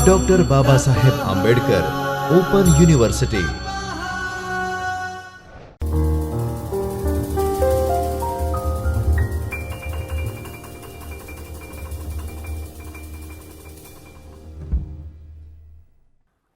Doctor Baba Saheb Ambedkar open university.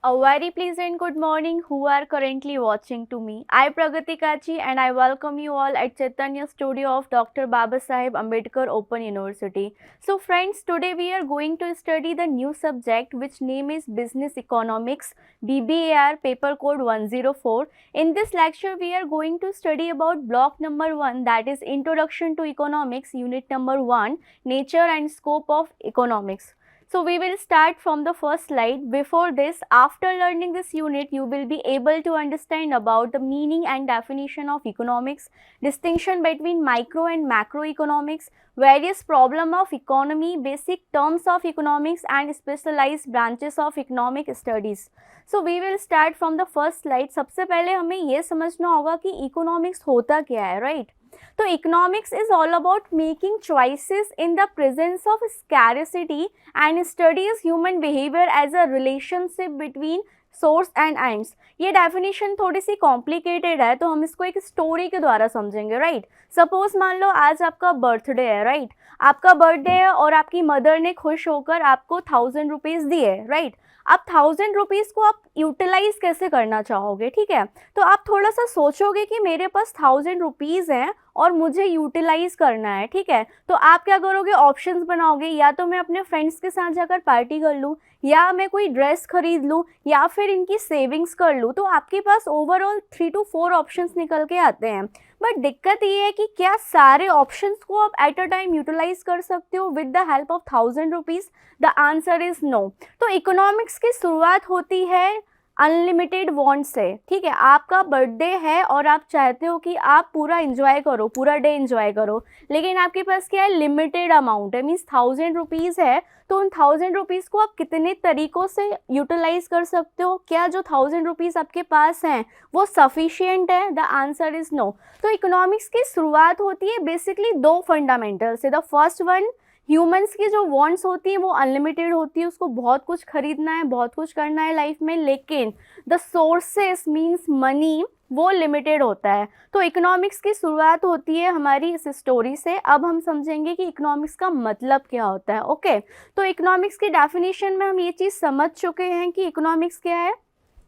A very pleasant good morning who are currently watching to me. I Pragati Kachi and I welcome you all at Chaitanya Studio of Dr. Baba Saheb Ambedkar Open University. So friends, today we are going to study the new subject which name is Business Economics, BBAR paper code 104. In this lecture we are going to study about block number 1, that is Introduction to Economics, unit number 1, Nature and Scope of Economics. So we will start from the first slide. Before this, after learning this unit, you will be able to understand about the meaning and definition of economics, distinction between micro and macroeconomics, various problem of economy, basic terms of economics and specialized branches of economic studies. So we will start from the first slide. सबसे पहले हमें ये समझना होगा कि economics होता क्या है, राइट? तो economics is all about making choices in the presence of scarcity and studies human behaviour as a relationship between source and ends. ये डेफिनेशन थोड़ी सी कॉम्प्लिकेटेड है, तो हम इसको एक स्टोरी के द्वारा समझेंगे, राइट? सपोज मान लो आज आपका बर्थडे है, राइट? आपका बर्थडे है और आपकी मदर ने खुश होकर आपको 1000 रुपीज़ दिए, राइट? आप 1000 रुपीज़ को आप यूटिलाइज कैसे करना चाहोगे, ठीक है? तो आप थोड़ा सा सोचोगे कि मेरे पास 1000 रुपीज़ हैं और मुझे यूटिलाइज करना है, ठीक है? तो आप क्या करोगे? ऑप्शंस बनाओगे, या तो मैं अपने फ्रेंड्स के साथ जाकर पार्टी कर लूँ, या मैं कोई ड्रेस खरीद लूँ, या फिर इनकी सेविंग्स कर लूँ। तो आपके पास ओवरऑल 3 to 4 ऑप्शंस निकल के आते हैं। बट दिक्कत ये है कि क्या सारे ऑप्शंस को आप एट अ टाइम यूटिलाइज कर सकते हो with the help of 1000 rupees? The answer is no. तो इकोनॉमिक्स की शुरुआत होती है अनलिमिटेड वांट से, ठीक है? आपका बर्थडे है और आप चाहते हो कि आप पूरा एंजॉय करो, पूरा डे एंजॉय करो, लेकिन आपके पास क्या है? लिमिटेड अमाउंट है, मीन्स 1000 रुपीज़ है। तो उन 1000 रुपीज़ को आप कितने तरीक़ों से यूटिलाइज कर सकते हो? क्या जो 1000 रुपीज़ आपके पास हैं वो सफिशिएंट है? The answer is no. तो इकोनॉमिक्स की शुरुआत होती है बेसिकली 2 फंडामेंटल से। द फर्स्ट वन, ह्यूमंस की जो वांट्स होती है वो अनलिमिटेड होती है, उसको बहुत कुछ खरीदना है, बहुत कुछ करना है लाइफ में, लेकिन द सोर्सेस मीन्स मनी वो लिमिटेड होता है। तो इकोनॉमिक्स की शुरुआत होती है हमारी इस स्टोरी से। अब हम समझेंगे कि इकोनॉमिक्स का मतलब क्या होता है, ओके? तो इकोनॉमिक्स की डेफिनेशन में हम ये चीज़ समझ चुके हैं कि इकोनॉमिक्स क्या है।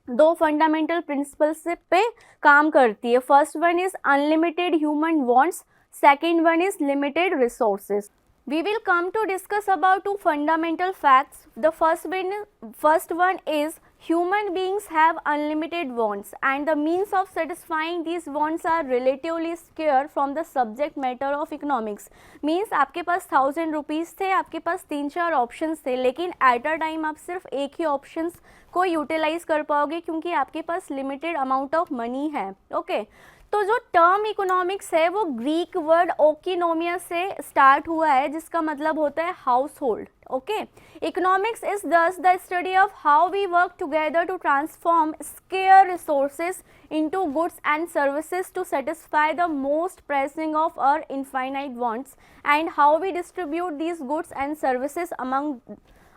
2 फंडामेंटल प्रिंसिपल्स पे काम करती है। First one is unlimited human wants, second one is limited resources. We will come to discuss about 2 fundamental facts. The first one is human beings have unlimited wants and the means of satisfying these wants are relatively scarce from the subject matter of economics. Means आपके पास 1000 rupees थे, आपके पास 3-4 options थे, लेकिन at a time आप सिर्फ एक ही options को utilise कर पाओगे क्योंकि आपके पास लिमिटेड अमाउंट ऑफ मनी है, ओके? तो जो टर्म इकोनॉमिक्स है वो ग्रीक वर्ड ओकिनोमिया से स्टार्ट हुआ है, जिसका मतलब होता है household, okay? Economics is thus the study of how we work together to transform scarce resources into goods and services to satisfy the most pressing of our infinite wants and how we distribute these goods and services among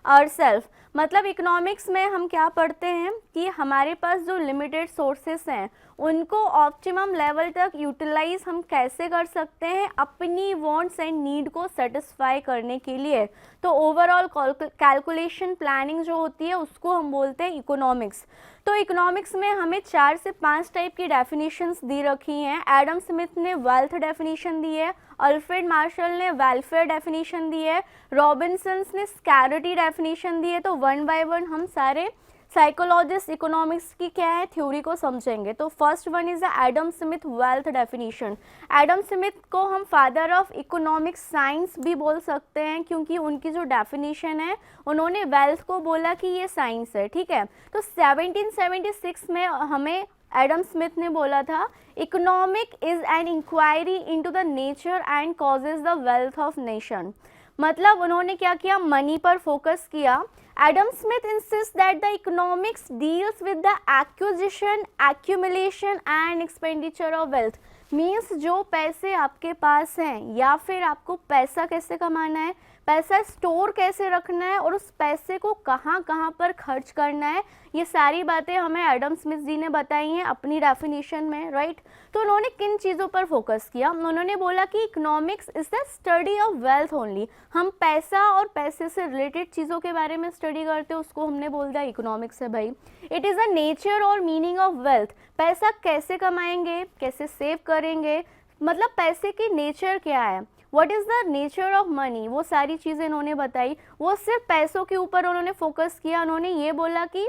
ourselves। मतलब economics में हम क्या पढ़ते हैं कि हमारे पास जो limited sources हैं उनको ऑप्टिमम लेवल तक यूटिलाइज हम कैसे कर सकते हैं अपनी वांट्स एंड नीड को सेटिस्फाई करने के लिए। तो ओवरऑल कैलकुलेशन प्लानिंग जो होती है उसको हम बोलते हैं इकोनॉमिक्स। तो इकोनॉमिक्स में हमें 4 से 5 टाइप की डेफिनेशंस दी रखी हैं। एडम स्मिथ ने वेल्थ डेफिनेशन दी है, अल्फ्रेड मार्शल ने वेलफेयर डेफिनेशन दी है, रॉबिन्सन्स ने स्कैरिटी डेफिनेशन दी है। तो वन बाय वन हम सारे साइकोलॉजिस्ट इकोनॉमिक्स की क्या है थ्योरी को समझेंगे। तो first one is the Adam Smith wealth definition. Adam Smith को हम फादर ऑफ इकोनॉमिक्स साइंस भी बोल सकते हैं क्योंकि उनकी जो डेफिनेशन है उन्होंने वेल्थ को बोला कि ये साइंस है, ठीक है? तो 1776 में हमें एडम स्मिथ ने बोला था economic is an inquiry into the nature and causes the wealth of nation. मतलब उन्होंने क्या किया, मनी पर फोकस किया। Adam Smith insists that the economics deals with the acquisition, accumulation and expenditure of wealth. Means जो पैसे आपके पास हैं या फिर आपको पैसा कैसे कमाना है, पैसा स्टोर कैसे रखना है और उस पैसे को कहाँ कहाँ पर खर्च करना है, ये सारी बातें हमें एडम स्मिथ जी ने बताई हैं अपनी डेफिनेशन में, राइट। तो उन्होंने किन चीज़ों पर फोकस किया, उन्होंने बोला कि economics is the study of wealth only. हम पैसा और पैसे से रिलेटेड चीज़ों के बारे में स्टडी करते हैं, उसको हमने बोल दिया इकोनॉमिक्स है भाई। इट इज़ द नेचर और मीनिंग ऑफ वेल्थ, पैसा कैसे कमाएंगे, कैसे सेव करेंगे, मतलब पैसे की नेचर क्या है, what is the nature of money, वो सारी चीज़ें इन्होंने बताई। वो सिर्फ पैसों के ऊपर उन्होंने फोकस किया। उन्होंने ये बोला कि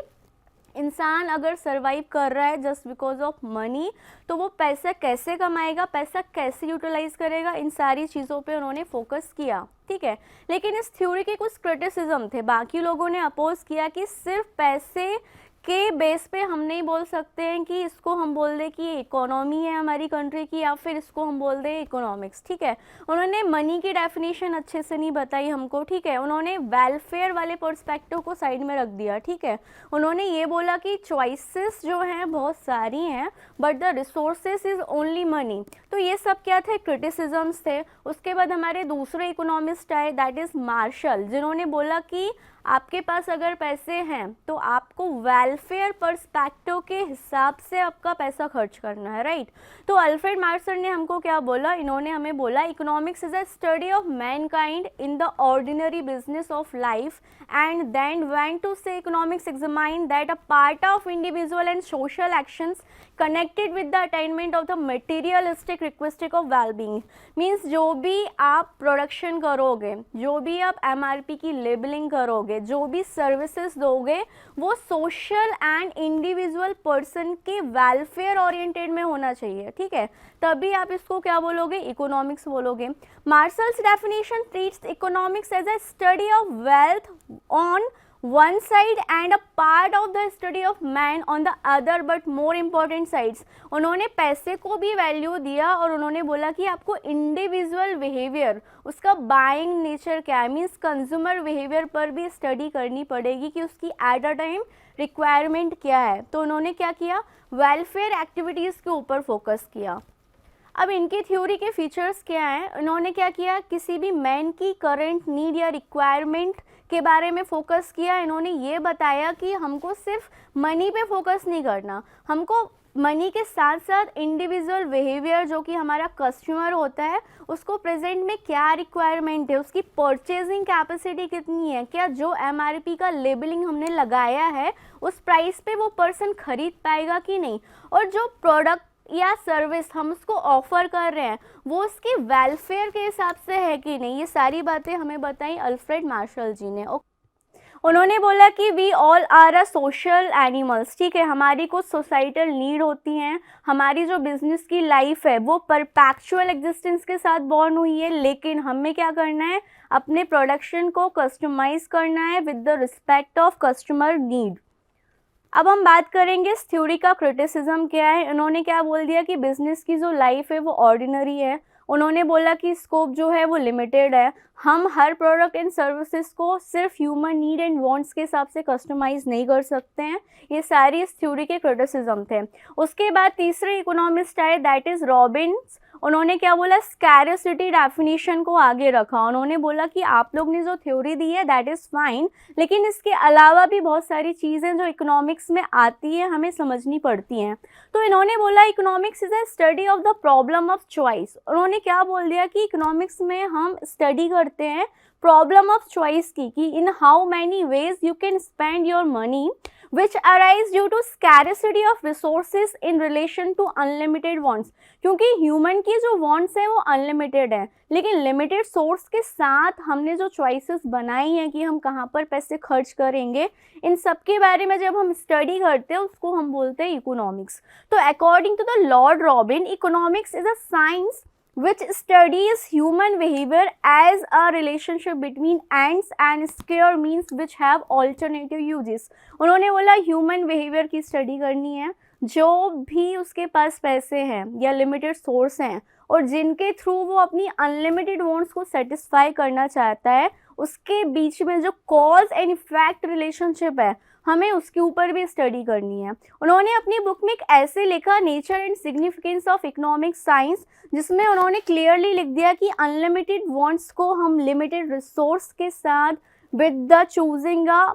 इंसान अगर सरवाइव कर रहा है जस्ट बिकॉज ऑफ मनी, तो वो पैसा कैसे कमाएगा, पैसा कैसे यूटिलाइज करेगा, इन सारी चीज़ों पे उन्होंने फोकस किया, ठीक है। लेकिन इस थ्योरी के कुछ क्रिटिसिज्म थे, बाकी लोगों ने अपोज किया कि सिर्फ पैसे के बेस पे हम नहीं बोल सकते हैं कि इसको हम बोल दें कि ये इकोनॉमी है हमारी कंट्री की, या फिर इसको हम बोल दें इकोनॉमिक्स, ठीक है। उन्होंने मनी की डेफिनेशन अच्छे से नहीं बताई हमको, ठीक है। उन्होंने वेलफेयर वाले पर्सपेक्टिव को साइड में रख दिया, ठीक है। उन्होंने ये बोला कि चॉइसेस जो हैं बहुत सारी हैं, but the resources is only money. तो ये सब क्या थे, क्रिटिसिजम्स थे। उसके बाद हमारे दूसरे इकोनॉमिस्ट आए, दैट इज़ मार्शल, जिन्होंने बोला कि आपके पास अगर पैसे हैं तो आपको वेलफेयर पर्सपेक्टिव के हिसाब से आपका पैसा खर्च करना है, राइट। तो अल्फ्रेड मार्शल ने हमको क्या बोला, इन्होंने हमें बोला economics is a study of mankind in the ordinary business of life, and then went to say economics examine that a part of individual and social actions connected with the attainment of the materialistic requisite of wellbeing. Means जो भी आप production करोगे, जो भी आप MRP की labelling करोगे, जो भी सर्विसेज दोगे, वो सोशल एंड इंडिविजुअल पर्सन के वेलफेयर ओरिएंटेड में होना चाहिए, ठीक है। तभी आप इसको क्या बोलोगे, इकोनॉमिक्स बोलोगे। Marshall's definition treats economics as a study of wealth on one side and a part of the study of man on the other, but more important sides। उन्होंने पैसे को भी वैल्यू दिया और उन्होंने बोला कि आपको इंडिविजुअल बिहेवियर, उसका बाइंग नेचर क्या है, मीन्स कंज्यूमर बिहेवियर पर भी स्टडी करनी पड़ेगी कि उसकी एट अ टाइम रिक्वायरमेंट क्या है। तो उन्होंने क्या किया, वेलफेयर एक्टिविटीज़ के ऊपर फोकस किया। अब इनकी थ्योरी के फीचर्स क्या हैं, इन्होंने क्या किया, किसी भी मैन की करंट नीड या रिक्वायरमेंट के बारे में फोकस किया। इन्होंने ये बताया कि हमको सिर्फ मनी पे फोकस नहीं करना, हमको मनी के साथ साथ इंडिविजुअल बिहेवियर, जो कि हमारा कस्टमर होता है, उसको प्रेजेंट में क्या रिक्वायरमेंट है, उसकी परचेजिंग कैपेसिटी कितनी है, क्या जो एमआरपी का लेबलिंग हमने लगाया है उस प्राइस पे वो पर्सन खरीद पाएगा कि नहीं, और जो प्रोडक्ट या सर्विस हम उसको ऑफर कर रहे हैं वो उसके वेलफेयर के हिसाब से है कि नहीं। ये सारी बातें हमें बताई अल्फ्रेड मार्शल जी ने। उन्होंने बोला कि we all are a social animals, ठीक है। हमारी कुछ सोसाइटल नीड होती हैं, हमारी जो बिजनेस की लाइफ है वो परपैक्चुअल एग्जिस्टेंस के साथ बॉर्न हुई है, लेकिन हमें क्या करना है, अपने प्रोडक्शन को कस्टमाइज करना है with the respect of customer need. अब हम बात करेंगे इस थ्योरी का क्रिटिसिज्म क्या है। उन्होंने क्या बोल दिया कि बिजनेस की जो लाइफ है वो ऑर्डिनरी है। उन्होंने बोला कि स्कोप जो है वो लिमिटेड है, हम हर प्रोडक्ट एंड सर्विसेज को सिर्फ ह्यूमन नीड एंड वांट्स के हिसाब से कस्टमाइज नहीं कर सकते हैं। ये सारी इस थ्योरी के क्रिटिसिज्म थे। उसके बाद तीसरे इकोनॉमिस्ट आए, दैट इज़ रॉबिन्स। उन्होंने क्या बोला, स्कैरसिटी डेफिनेशन को आगे रखा। उन्होंने बोला कि आप लोग ने जो थ्योरी दी है दैट इज़ फाइन, लेकिन इसके अलावा भी बहुत सारी चीज़ें जो इकोनॉमिक्स में आती हैं हमें समझनी पड़ती हैं। तो इन्होंने बोला economics is a study of the problem of choice. उन्होंने क्या बोल दिया कि इकोनॉमिक्स में हम स्टडी करते हैं प्रॉब्लम ऑफ चॉइस की, कि in how many ways you can spend your money which arise due to scarcity of resources in relation to unlimited wants। क्योंकि ह्यूमन की जो wants है वो अनलिमिटेड है, लेकिन लिमिटेड सोर्स के साथ हमने जो चॉइसेस बनाई हैं कि हम कहाँ पर पैसे खर्च करेंगे, इन सब के बारे में जब हम स्टडी करते हैं उसको हम बोलते हैं इकोनॉमिक्स। तो according to the lord Robin, economics is a science which studies human behavior as a relationship between ends and square means which have alternative uses। उन्होंने बोला ह्यूमन बिहेवियर की स्टडी करनी है, जो भी उसके पास पैसे हैं या लिमिटेड सोर्स हैं और जिनके थ्रू वो अपनी अनलिमिटेड वांट्स को सेटिस्फाई करना चाहता है, उसके बीच में जो कॉज एंड इफेक्ट रिलेशनशिप है हमें उसके ऊपर भी स्टडी करनी है। उन्होंने अपनी बुक में एक ऐसे लिखा, nature and significance of economic science, जिसमें उन्होंने क्लियरली लिख दिया कि अनलिमिटेड वांट्स को हम लिमिटेड रिसोर्स के साथ with the choosing a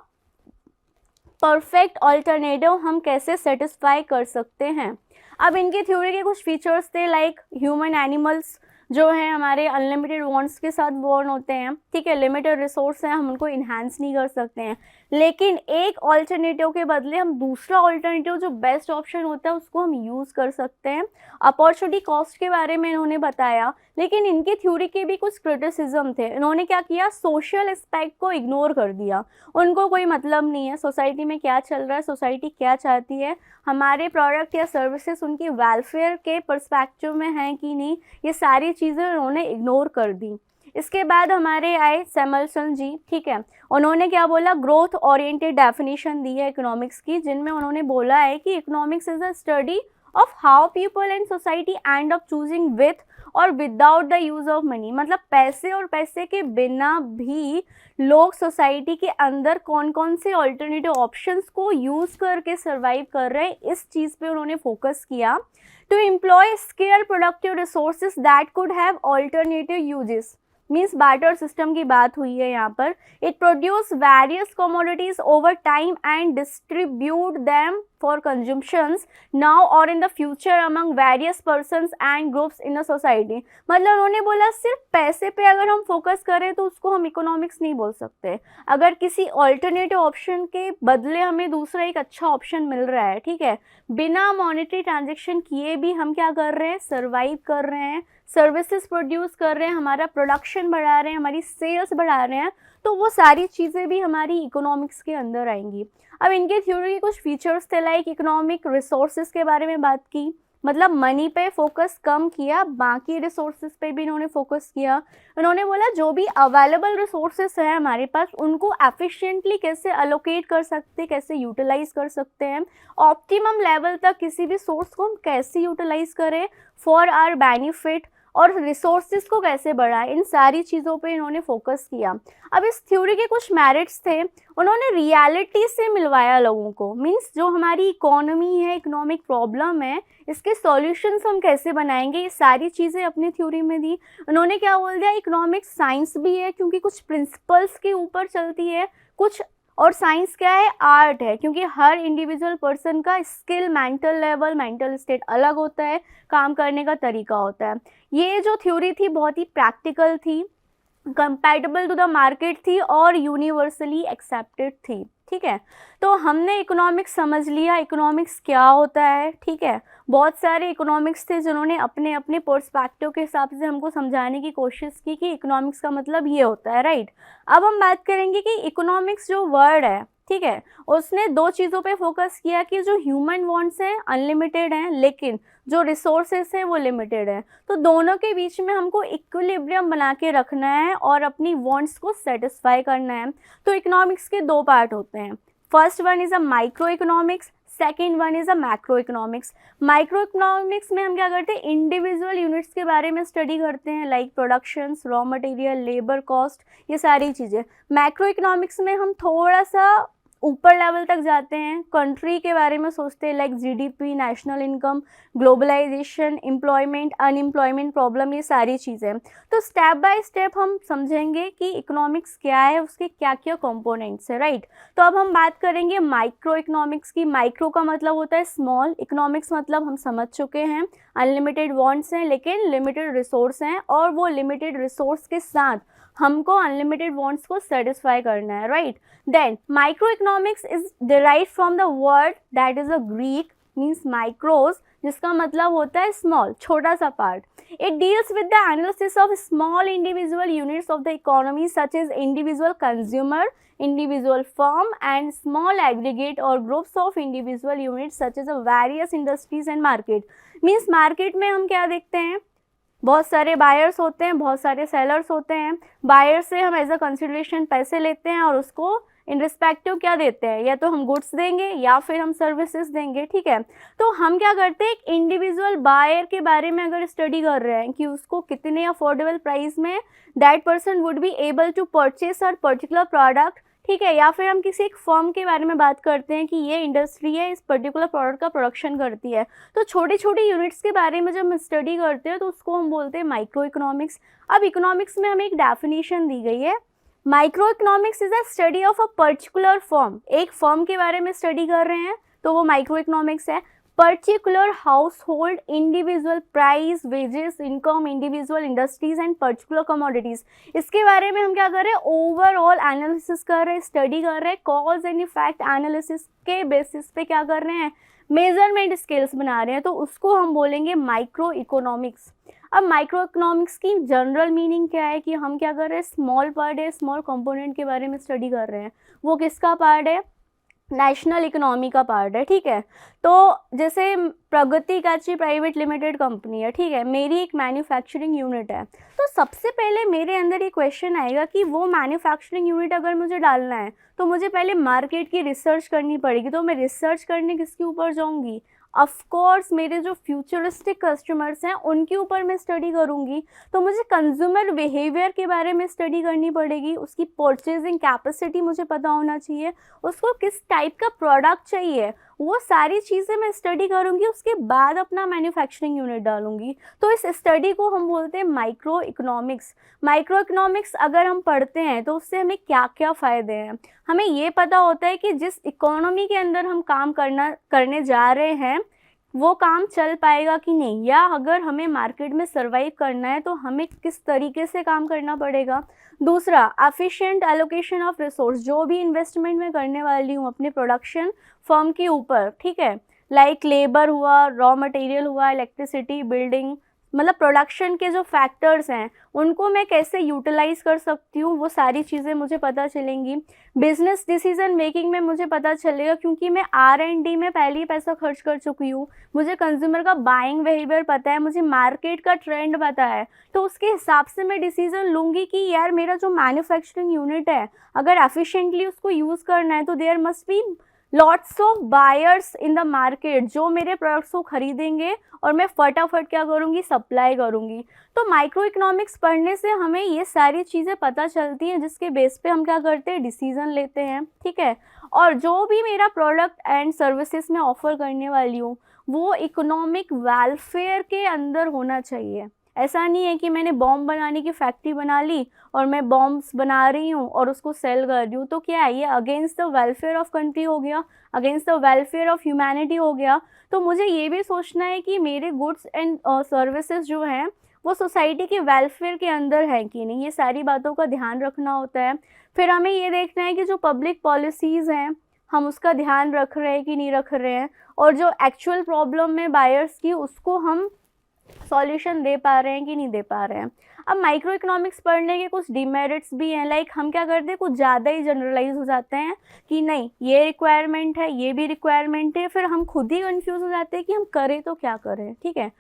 perfect alternative हम कैसे सेटिस्फाई कर सकते हैं। अब इनकी थ्योरी के कुछ फीचर्स थे, लाइक ह्यूमन एनिमल्स जो हैं हमारे अनलिमिटेड वांट्स के साथ बॉर्न होते हैं, ठीक है, लिमिटेड रिसोर्स हैं, हम उनको इन्हांस नहीं कर सकते हैं, लेकिन एक ऑल्टरनेटिव के बदले हम दूसरा ऑल्टरनेटिव जो बेस्ट ऑप्शन होता है उसको हम यूज़ कर सकते हैं। अपॉर्चुनिटी कॉस्ट के बारे में इन्होंने बताया, लेकिन इनकी थ्योरी के भी कुछ क्रिटिसिज्म थे। इन्होंने क्या किया, सोशल एस्पेक्ट को इग्नोर कर दिया। उनको कोई मतलब नहीं है सोसाइटी में क्या चल रहा है, सोसाइटी क्या चाहती है, हमारे प्रोडक्ट या सर्विसेज उनकी वेलफेयर के पर्सपेक्टिव में हैं कि नहीं, ये सारी चीज़ें उन्होंने इग्नोर कर दी। इसके बाद हमारे आए सैमुअलसन जी, ठीक है, उन्होंने क्या बोला, ग्रोथ ओरिएंटेड डेफिनेशन दी है इकोनॉमिक्स की, जिनमें उन्होंने बोला है कि economics is a study of how people and society end up choosing with और without the use of money, मतलब पैसे और पैसे के बिना भी लोग सोसाइटी के अंदर कौन कौन से ऑल्टरनेटिव ऑप्शंस को यूज़ करके सर्वाइव कर रहे हैं, इस चीज़ पे उन्होंने फोकस किया। To employ scale productive resources that could have alternative uses, means barter system की बात हुई है यहाँ पर। It produce various commodities over time and distribute them for consumptions now और in the future among various persons and groups in a society. मतलब उन्होंने बोला सिर्फ पैसे पे अगर हम फोकस करें तो उसको हम इकोनॉमिक्स नहीं बोल सकते। अगर किसी ऑल्टरनेटिव ऑप्शन के बदले हमें दूसरा एक अच्छा ऑप्शन मिल रहा है, ठीक है, बिना मॉनेटरी ट्रांजेक्शन किए भी हम क्या कर रहे हैं, सर्वाइव कर रहे हैं, सर्विसेज प्रोड्यूस कर रहे हैं, हमारा प्रोडक्शन बढ़ा रहे हैं, हमारी सेल्स बढ़ा रहे हैं, तो वो सारी चीज़ें भी हमारी इकोनॉमिक्स के अंदर आएंगी। अब इनके थ्योरी के कुछ फीचर्स थे, लाइक इकोनॉमिक रिसोर्सेज के बारे में बात की, मतलब मनी पे फोकस कम किया, बाकी रिसोर्सेज पे भी इन्होंने फोकस किया। उन्होंने बोला जो भी अवेलेबल रिसोर्सेज हैं हमारे पास उनको एफिशिएंटली कैसे अलोकेट कर सकते हैं, कैसे यूटिलाइज कर सकते हैं, ऑप्टिमम लेवल तक किसी भी सोर्स को हम कैसे यूटिलाइज करें फॉर आवर बेनिफिट, और रिसोर्सेज को कैसे बढ़ाएं, इन सारी चीज़ों पे इन्होंने फोकस किया। अब इस थ्योरी के कुछ मेरिट्स थे, उन्होंने रियलिटी से मिलवाया लोगों को, मींस जो हमारी इकोनॉमी है, इकोनॉमिक प्रॉब्लम है, इसके सॉल्यूशंस हम कैसे बनाएंगे, ये सारी चीज़ें अपनी थ्योरी में दी। उन्होंने क्या बोल दिया, इकोनॉमिक साइंस भी है क्योंकि कुछ प्रिंसिपल्स के ऊपर चलती है कुछ, और साइंस क्या है, आर्ट है, क्योंकि हर इंडिविजुअल पर्सन का skill, mental level, mental state अलग होता है, काम करने का तरीका होता है। ये जो थ्योरी थी बहुत ही प्रैक्टिकल थी, कंपैटिबल टू द मार्केट थी और यूनिवर्सली एक्सेप्टेड थी, ठीक है। तो हमने इकोनॉमिक्स समझ लिया, इकोनॉमिक्स क्या होता है, ठीक है। बहुत सारे इकोनॉमिक्स थे जिन्होंने अपने अपने पर्सपेक्टिव के हिसाब से हमको समझाने की कोशिश की कि इकोनॉमिक्स का मतलब ये होता है, राइट। अब हम बात करेंगे कि इकोनॉमिक्स जो वर्ड है, ठीक है, उसने दो चीज़ों पे फोकस किया कि जो ह्यूमन वांट्स हैं अनलिमिटेड हैं, लेकिन जो रिसोर्सेस हैं वो लिमिटेड है, तो दोनों के बीच में हमको इक्विलिब्रियम बना के रखना है और अपनी वांट्स को सेटिस्फाई करना है। तो इकोनॉमिक्स के दो पार्ट होते हैं, first one is a micro economics, second one is a macro economics. Micro economics में हम क्या करते हैं, इंडिविजुअल यूनिट्स के बारे में स्टडी करते हैं, like productions, raw material, labour cost, ये सारी चीज़ें। मैक्रो इकोनॉमिक्स में हम थोड़ा सा ऊपर लेवल तक जाते हैं, कंट्री के बारे में सोचते हैं, like GDP, national income, globalisation, employment, unemployment problem, ये सारी चीज़ें। तो स्टेप बाय स्टेप हम समझेंगे कि इकोनॉमिक्स क्या है, उसके क्या क्या कंपोनेंट्स है, राइट। तो अब हम बात करेंगे माइक्रो इकोनॉमिक्स की। माइक्रो का मतलब होता है स्मॉल, इकोनॉमिक्स मतलब हम समझ चुके हैं, अनलिमिटेड वांट्स हैं लेकिन लिमिटेड रिसोर्स हैं, और वो लिमिटेड रिसोर्स के साथ हमको अनलिमिटेड वांट्स को सेटिस्फाई करना है, right. Then micro economics is derived from the word that is a Greek, means micros, जिसका मतलब होता है स्मॉल, छोटा सा part. It deals with the analysis of small individual units of the economy such as individual consumer, individual firm and small aggregate और groups of individual units such as a various industries and market. Means market में हम क्या देखते हैं, बहुत सारे buyers होते हैं, बहुत सारे सेलर्स होते हैं। बायर से हम एज अ कंसिडरेशन पैसे लेते हैं और उसको इन रिस्पेक्टिव क्या देते हैं, या तो हम गुड्स देंगे या फिर हम सर्विसेज देंगे, ठीक है। तो हम क्या करते हैं, एक इंडिविजुअल बायर के बारे में अगर स्टडी कर रहे हैं कि उसको कितने अफोर्डेबल प्राइस में that person would be able to purchase और पर्टिकुलर प्रोडक्ट, ठीक है, या फिर हम किसी एक फर्म के बारे में बात करते हैं कि ये इंडस्ट्री है, इस पर्टिकुलर प्रोडक्ट का प्रोडक्शन करती है, तो छोटी छोटी यूनिट्स के बारे में जब हम स्टडी करते हैं तो उसको हम बोलते हैं माइक्रो इकोनॉमिक्स। अब इकोनॉमिक्स में हमें एक डेफिनेशन दी गई है, micro economics is a study of a particular firm. एक फर्म के बारे में स्टडी कर रहे हैं तो वो माइक्रो इकोनॉमिक्स है। Particular house hold, individual price, wages, income, individual industries and particular commodities, इसके बारे में हम क्या कर रहे हैं, ओवरऑल एनालिसिस कर रहे हैं, स्टडी कर रहे हैं, कॉज एंड इफेक्ट एनालिसिस के बेसिस पे क्या कर रहे हैं, मेजरमेंट स्केल्स बना रहे हैं, तो उसको हम बोलेंगे माइक्रो इकोनॉमिक्स। अब माइक्रो इकोनॉमिक्स की जनरल मीनिंग क्या है कि हम क्या कर रहे हैं, स्मॉल पार्ट है, स्मॉल कंपोनेंट के बारे में स्टडी कर रहे हैं। वो किसका पार्ट है, नेशनल इकोनॉमी का पार्ट है। ठीक है, तो जैसे प्रगति काची प्राइवेट लिमिटेड कंपनी है, ठीक है, मेरी एक मैन्युफैक्चरिंग यूनिट है, तो सबसे पहले मेरे अंदर ये क्वेश्चन आएगा कि वो मैन्युफैक्चरिंग यूनिट अगर मुझे डालना है तो मुझे पहले मार्केट की रिसर्च करनी पड़ेगी। तो मैं रिसर्च करने किसके ऊपर जाऊंगी, ऑफ कोर्स मेरे जो फ्यूचरिस्टिक कस्टमर्स हैं उनके ऊपर मैं स्टडी करूंगी। तो मुझे कंज्यूमर बिहेवियर के बारे में स्टडी करनी पड़ेगी, उसकी परचेजिंग कैपेसिटी मुझे पता होना चाहिए, उसको किस टाइप का प्रोडक्ट चाहिए, वो सारी चीज़ें मैं स्टडी करूंगी, उसके बाद अपना मैन्युफैक्चरिंग यूनिट डालूंगी। तो इस स्टडी को हम बोलते हैं माइक्रो इकोनॉमिक्स। माइक्रो इकोनॉमिक्स अगर हम पढ़ते हैं तो उससे हमें क्या क्या फ़ायदे हैं, हमें ये पता होता है कि जिस इकोनॉमी के अंदर हम काम करने जा रहे हैं वो काम चल पाएगा कि नहीं, या अगर हमें मार्केट में सर्वाइव करना है तो हमें किस तरीके से काम करना पड़ेगा। दूसरा, एफिशिएंट एलोकेशन ऑफ रिसोर्स, जो भी इन्वेस्टमेंट मैं करने वाली हूँ अपने प्रोडक्शन फर्म के ऊपर, ठीक है, लाइक लेबर हुआ, रॉ मटेरियल हुआ, इलेक्ट्रिसिटी, बिल्डिंग, मतलब प्रोडक्शन के जो फैक्टर्स हैं उनको मैं कैसे यूटिलाइज कर सकती हूँ, वो सारी चीज़ें मुझे पता चलेंगी। बिजनेस डिसीजन मेकिंग में मुझे पता चलेगा क्योंकि मैं R&D में पहले ही पैसा खर्च कर चुकी हूँ, मुझे कंज्यूमर का बाइंग बिहेवियर पता है, मुझे मार्केट का ट्रेंड पता है, तो उसके हिसाब से मैं डिसीजन लूँगी कि यार मेरा जो मैन्युफैक्चरिंग यूनिट है अगर एफिशिएंटली उसको यूज़ करना है तो there must be lots of buyers in the market जो मेरे प्रोडक्ट्स को खरीदेंगे और मैं फटाफट क्या करूँगी, सप्लाई करूँगी। तो माइक्रो इकोनॉमिक्स पढ़ने से हमें ये सारी चीज़ें पता चलती हैं जिसके बेस पे हम क्या करते हैं, डिसीजन लेते हैं। ठीक है, और जो भी मेरा प्रोडक्ट एंड सर्विसेज मैं ऑफ़र करने वाली हूँ वो इकोनॉमिक वेलफेयर के अंदर होना चाहिए। ऐसा नहीं है कि मैंने बॉम्ब बनाने की फैक्ट्री बना ली और मैं बॉम्ब्स बना रही हूँ और उसको सेल कर रही हूँ, तो क्या है, ये against the welfare of country हो गया, against the welfare of humanity हो गया। तो मुझे ये भी सोचना है कि मेरे गुड्स एंड सर्विसेज जो हैं वो सोसाइटी के वेलफेयर के अंदर है कि नहीं, ये सारी बातों का ध्यान रखना होता है। फिर हमें ये देखना है कि जो पब्लिक पॉलिसीज़ हैं हम उसका ध्यान रख रहे हैं कि नहीं रख रहे हैं, और जो एक्चुअल प्रॉब्लम है बायर्स की उसको हम सॉल्यूशन दे पा रहे हैं कि नहीं दे पा रहे हैं। अब माइक्रो इकोनॉमिक्स पढ़ने के कुछ डिमेरिट्स भी हैं, लाइक हम क्या करते हैं, कुछ ज़्यादा ही जनरलाइज हो जाते हैं कि नहीं ये रिक्वायरमेंट है, ये भी रिक्वायरमेंट है, फिर हम खुद ही कंफ्यूज हो जाते हैं कि हम करें तो क्या करें। ठीक है,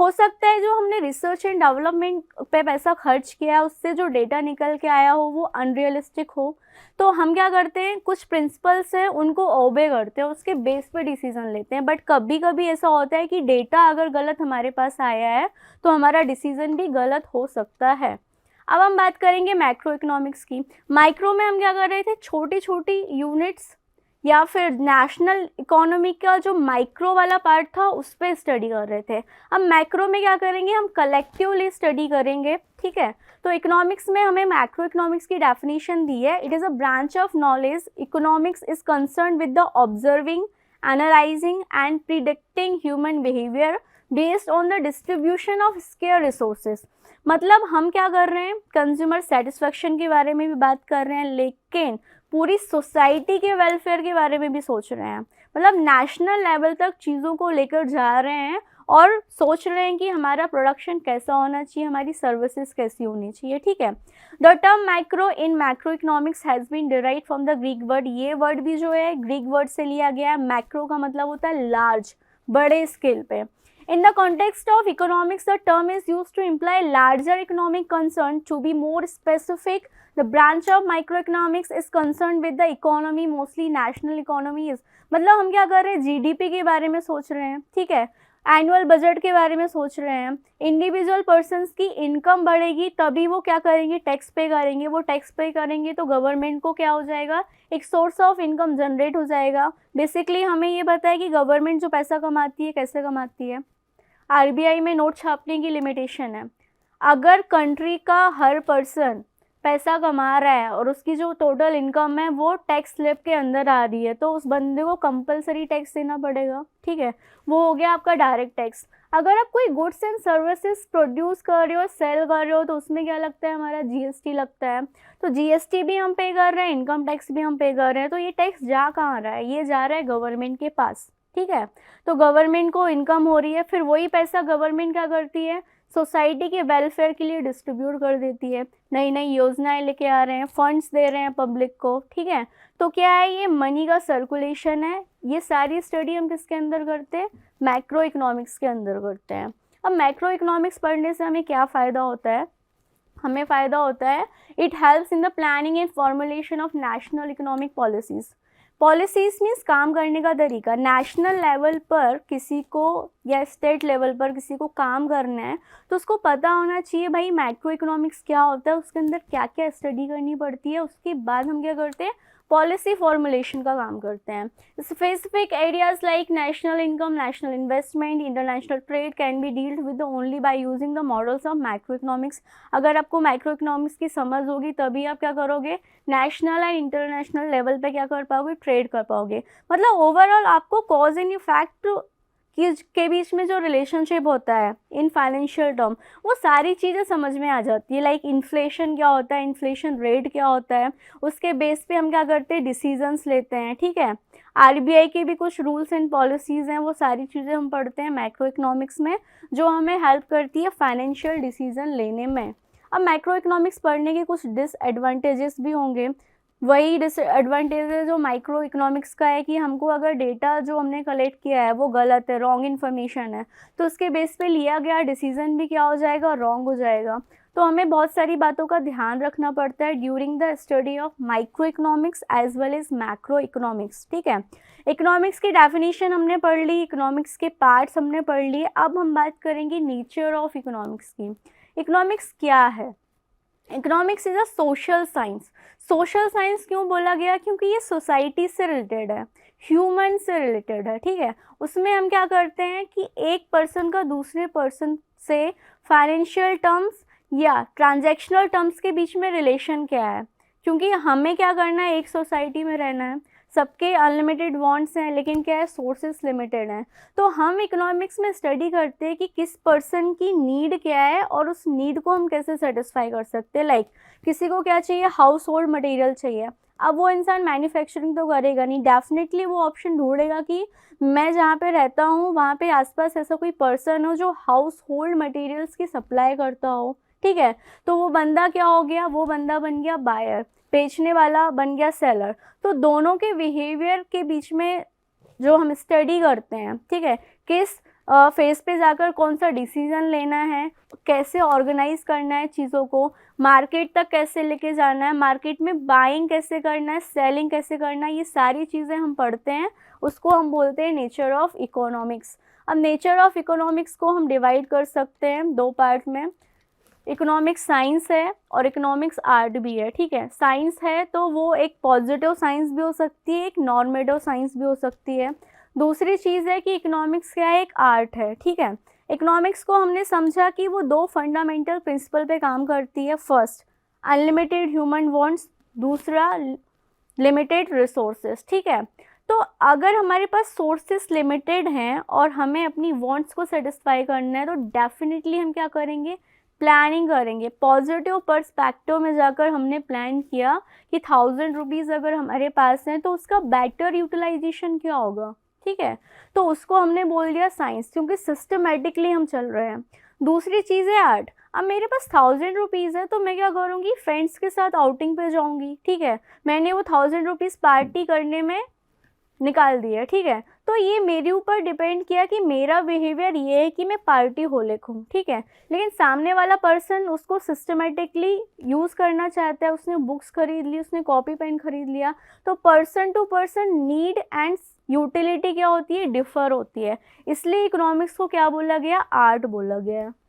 हो सकता है जो हमने रिसर्च एंड डेवलपमेंट पे पैसा खर्च किया उससे जो डेटा निकल के आया हो वो अनरियलिस्टिक हो, तो हम क्या करते हैं, कुछ प्रिंसिपल्स हैं उनको ओबे करते हैं, उसके बेस पे डिसीजन लेते हैं। बट कभी कभी ऐसा होता है कि डेटा अगर गलत हमारे पास आया है तो हमारा डिसीजन भी गलत हो सकता है। अब हम बात करेंगे मैक्रो इकोनॉमिक्स की। माइक्रो में हम क्या कर रहे थे, छोटी छोटी यूनिट्स या फिर नेशनल इकोनॉमी का जो माइक्रो वाला पार्ट था उस पर स्टडी कर रहे थे। अब मैक्रो में क्या करेंगे, हम कलेक्टिवली स्टडी करेंगे। ठीक है, तो इकोनॉमिक्स में हमें मैक्रो इकोनॉमिक्स की डेफिनेशन दी है, it is a branch of knowledge, economics is concern with the observing, analysing and predicting human behaviour based on the distribution of square resources. मतलब हम क्या कर रहे हैं, कंज्यूमर सेटिस्फेक्शन के बारे में भी बात कर रहे हैं, लेकिन पूरी सोसाइटी के वेलफेयर के बारे में भी सोच रहे हैं। मतलब नेशनल लेवल तक चीज़ों को लेकर जा रहे हैं और सोच रहे हैं कि हमारा प्रोडक्शन कैसा होना चाहिए, हमारी सर्विसेज कैसी होनी चाहिए। ठीक है, the term micro in macro economics has been derived from the Greek word, ये वर्ड भी जो है ग्रीक वर्ड से लिया गया है। मैक्रो का मतलब होता है लार्ज, बड़े स्केल पे। In the context of economics, the term is used to imply larger economic concern. To be more specific, the branch of microeconomics is concerned with the economy, mostly national economies. मतलब हम क्या कर रहे हैं, GDP के बारे में सोच रहे हैं। ठीक है, एनुअल बजट के बारे में सोच रहे हैं। इंडिविजुअल पर्सन्स की इनकम बढ़ेगी तभी वो क्या करेंगे, टैक्स पे करेंगे। वो टैक्स पे करेंगे तो गवर्नमेंट को क्या हो जाएगा, एक सोर्स ऑफ इनकम जनरेट हो जाएगा। बेसिकली हमें ये पता है कि गवर्नमेंट जो पैसा कमाती है कैसे कमाती है, आरबीआई में नोट छापने की लिमिटेशन है। अगर कंट्री का हर पर्सन पैसा कमा रहा है और उसकी जो टोटल इनकम है वो टैक्स स्लैब के अंदर आ रही है, तो उस बंदे को कंपलसरी टैक्स देना पड़ेगा। ठीक है, वो हो गया आपका डायरेक्ट टैक्स। अगर आप कोई गुड्स एंड सर्विसेज प्रोड्यूस कर रहे हो, सेल कर रहे हो, तो उसमें क्या लगता है, हमारा जीएसटी लगता है। तो जीएसटी भी हम पे कर रहे हैं, इनकम टैक्स भी हम पे कर रहे हैं। तो ये टैक्स जा कहाँ रहा है, ये जा रहा है गवर्नमेंट के पास। ठीक है, तो गवर्नमेंट को इनकम हो रही है, फिर वही पैसा गवर्नमेंट क्या करती है, सोसाइटी के वेलफेयर के लिए डिस्ट्रीब्यूट कर देती है। नई नई योजनाएं लेके आ रहे हैं, फंड्स दे रहे हैं पब्लिक को। ठीक है, तो क्या है, ये मनी का सर्कुलेशन है। ये सारी स्टडी हम किसके अंदर करते हैं, मैक्रो इकोनॉमिक्स के अंदर करते हैं। अब मैक्रो इकोनॉमिक्स पढ़ने से हमें क्या फ़ायदा होता है, हमें फ़ायदा होता है, it helps in the planning and formulation of national economic policies. Policies means काम करने का तरीका। नेशनल लेवल पर किसी को या स्टेट लेवल पर किसी को काम करना है तो उसको पता होना चाहिए भाई मैक्रो इकोनॉमिक्स क्या होता है, उसके अंदर क्या क्या स्टडी करनी पड़ती है। उसके बाद हम क्या करते हैं, पॉलिसी फॉर्मुलेशन का काम करते हैं। Specific areas like national income, national investment, international trade can be dealt with only by using the models of macro economics. अगर आपको मैक्रो इकोनॉमिक्स की समझ होगी तभी आप क्या करोगे, नेशनल एंड इंटरनेशनल लेवल पे क्या कर पाओगे, ट्रेड कर पाओगे। मतलब ओवरऑल आपको कॉज एंड इफेक्ट के बीच में जो रिलेशनशिप होता है इन फाइनेंशियल टर्म, वो सारी चीज़ें समझ में आ जाती है। लाइक इन्फ्लेशन क्या होता है, इन्फ्लेशन रेट क्या होता है, उसके बेस पे हम क्या करते हैं, डिसीजंस लेते हैं। ठीक है, आरबीआई के भी कुछ रूल्स एंड पॉलिसीज़ हैं, वो सारी चीज़ें हम पढ़ते हैं मैक्रो इकोनॉमिक्स में, जो हमें हेल्प करती है फाइनेंशियल डिसीजन लेने में। अब मैक्रो इकोनॉमिक्स पढ़ने के कुछ डिसएडवांटेजेस भी होंगे। वही डिसएडवांटेज जो माइक्रो इकोनॉमिक्स का है कि हमको अगर डेटा जो हमने कलेक्ट किया है वो गलत है, रॉन्ग इन्फॉर्मेशन है, तो उसके बेस पे लिया गया डिसीजन भी क्या हो जाएगा, रॉन्ग हो जाएगा। तो हमें बहुत सारी बातों का ध्यान रखना पड़ता है during the study of micro economics as well as macro economics. ठीक है, इकोनॉमिक्स की डेफिनेशन हमने पढ़ ली, इकोनॉमिक्स के पार्ट्स हमने पढ़ लिए। अब हम बात करेंगे नेचर ऑफ इकोनॉमिक्स की। इकोनॉमिक्स क्या है, economics is a social science. Social science क्यों बोला गया, क्योंकि ये सोसाइटी से रिलेटेड है, ह्यूमन से रिलेटेड है। ठीक है, उसमें हम क्या करते हैं कि एक पर्सन का दूसरे पर्सन से फाइनेंशियल टर्म्स या ट्रांजैक्शनल टर्म्स के बीच में रिलेशन क्या है। क्योंकि हमें क्या करना है, एक सोसाइटी में रहना है, सबके अनलिमिटेड वांट्स हैं, लेकिन क्या है, सोर्सेस लिमिटेड हैं। तो हम इकोनॉमिक्स में स्टडी करते हैं कि किस पर्सन की नीड क्या है और उस नीड को हम कैसे सेटिस्फाई कर सकते हैं। लाइक किसी को क्या चाहिए, हाउस होल्ड मटेरियल चाहिए। अब वो इंसान मैन्युफैक्चरिंग तो करेगा नहीं, डेफिनेटली वो ऑप्शन ढूंढेगा कि मैं जहाँ पे रहता हूँ वहाँ पे आसपास ऐसा कोई पर्सन हो जो हाउस होल्ड मटेरियल्स की सप्लाई करता हो। ठीक है, तो वो बंदा क्या हो गया, वो बंदा बन गया बायर, बेचने वाला बन गया सेलर। तो दोनों के बिहेवियर के बीच में जो हम स्टडी करते हैं, ठीक है, किस फेस पे जाकर कौन सा डिसीजन लेना है, कैसे ऑर्गेनाइज करना है चीज़ों को, मार्केट तक कैसे लेके जाना है, मार्केट में बाइंग कैसे करना है, सेलिंग कैसे करना है, ये सारी चीज़ें हम पढ़ते हैं। उसको हम बोलते हैं नेचर ऑफ इकोनॉमिक्स। अब नेचर ऑफ इकोनॉमिक्स को हम डिवाइड कर सकते हैं दो पार्ट में। इकोनॉमिक्स साइंस है और इकोनॉमिक्स आर्ट भी है। ठीक है, साइंस है तो वो एक पॉजिटिव साइंस भी हो सकती है, एक नॉर्मेटिव साइंस भी हो सकती है। दूसरी चीज़ है कि इकोनॉमिक्स क्या है, एक आर्ट है। ठीक है, इकोनॉमिक्स को हमने समझा कि वो दो फंडामेंटल प्रिंसिपल पे काम करती है। फर्स्ट, अनलिमिटेड ह्यूमन वांट्स, दूसरा लिमिटेड रिसोर्सेज। ठीक है, तो अगर हमारे पास सोर्सेस लिमिटेड हैं और हमें अपनी वांट्स को सेटिस्फाई करना है तो डेफिनेटली हम क्या करेंगे, प्लानिंग करेंगे। पॉजिटिव पर्सपेक्टिव में जाकर हमने प्लान किया कि 1000 रुपीज़ अगर हमारे पास हैं तो उसका बेटर यूटिलाइजेशन क्या होगा। ठीक है, तो उसको हमने बोल दिया साइंस, क्योंकि सिस्टमेटिकली हम चल रहे हैं। दूसरी चीज़ है आर्ट। अब मेरे पास 1000 रुपीज़ है तो मैं क्या करूँगी, फ्रेंड्स के साथ आउटिंग पे जाऊँगी। ठीक है, मैंने वो 1000 रुपीज़ पार्टी करने में निकाल दिया। ठीक है, तो ये मेरे ऊपर डिपेंड किया कि मेरा बिहेवियर ये है कि मैं पार्टी होलिक हूँ, ठीक है, लेकिन सामने वाला पर्सन उसको सिस्टमेटिकली यूज़ करना चाहता है, उसने बुक्स खरीद ली, उसने कॉपी पेन खरीद लिया। तो person to person need and utility क्या होती है, डिफर होती है, इसलिए इकोनॉमिक्स को क्या बोला गया, आर्ट बोला गया है।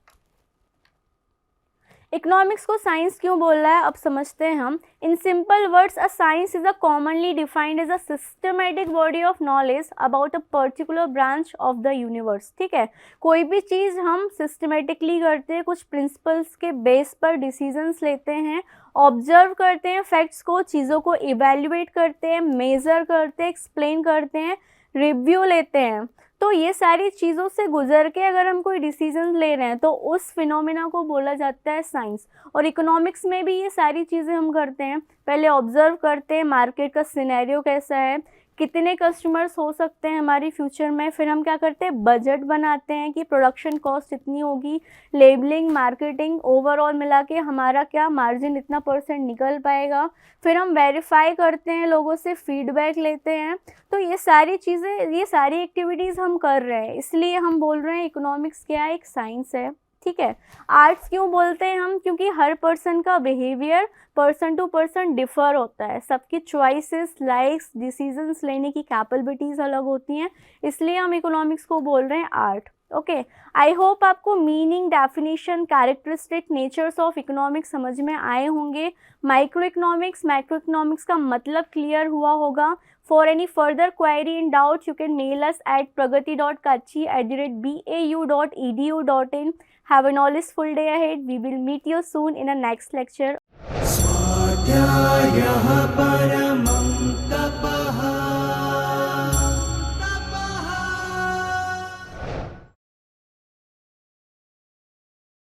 इकोनॉमिक्स को साइंस क्यों बोल रहा है, अब समझते हैं हम। In simple words, a science is a commonly defined as a systematic body of knowledge about a particular branch of the universe, ठीक है। कोई भी चीज़ हम सिस्टमेटिकली करते हैं, कुछ प्रिंसिपल्स के बेस पर डिसीजंस लेते हैं, ऑब्जर्व करते हैं फैक्ट्स को, चीज़ों को इवेल्युएट करते हैं, मेज़र करते हैं, एक्सप्लेन करते हैं, रिव्यू लेते हैं। तो ये सारी चीज़ों से गुजर के अगर हम कोई डिसीजन ले रहे हैं तो उस फिनोमेना को बोला जाता है साइंस। और इकोनॉमिक्स में भी ये सारी चीज़ें हम करते हैं, पहले ऑब्जर्व करते हैं मार्केट का सिनेरियो कैसा है, कितने कस्टमर्स हो सकते हैं हमारी फ्यूचर में, फिर हम क्या करते हैं, बजट बनाते हैं कि प्रोडक्शन कॉस्ट इतनी होगी, लेबलिंग, मार्केटिंग, ओवरऑल मिला के हमारा क्या मार्जिन इतना % निकल पाएगा, फिर हम वेरीफाई करते हैं, लोगों से फीडबैक लेते हैं। तो ये सारी चीज़ें, ये सारी एक्टिविटीज़ हम कर रहे हैं, इसलिए हम बोल रहे हैं इकोनॉमिक्स क्या है, एक साइंस है, ठीक है। आर्ट्स क्यों बोलते हैं हम, क्योंकि हर पर्सन का behaviour person to person differ होता है, सबकी चॉइसेस, लाइक्स, डिसीजंस लेने की कैपेबिलिटीज़ अलग होती हैं, इसलिए हम इकोनॉमिक्स को बोल रहे हैं आर्ट। ओके, आई होप आपको meaning, definition, characteristic, natures of economics समझ में आए होंगे। माइक्रो इकोनॉमिक्स, मैक्रो इकोनॉमिक्स का मतलब क्लियर हुआ होगा। For any further query and doubt, you can mail us at pragati.kachi@bau.edu.in. Have a knowledgeful day ahead. We will meet you soon in a next lecture. स्वाध्यायः परमं तप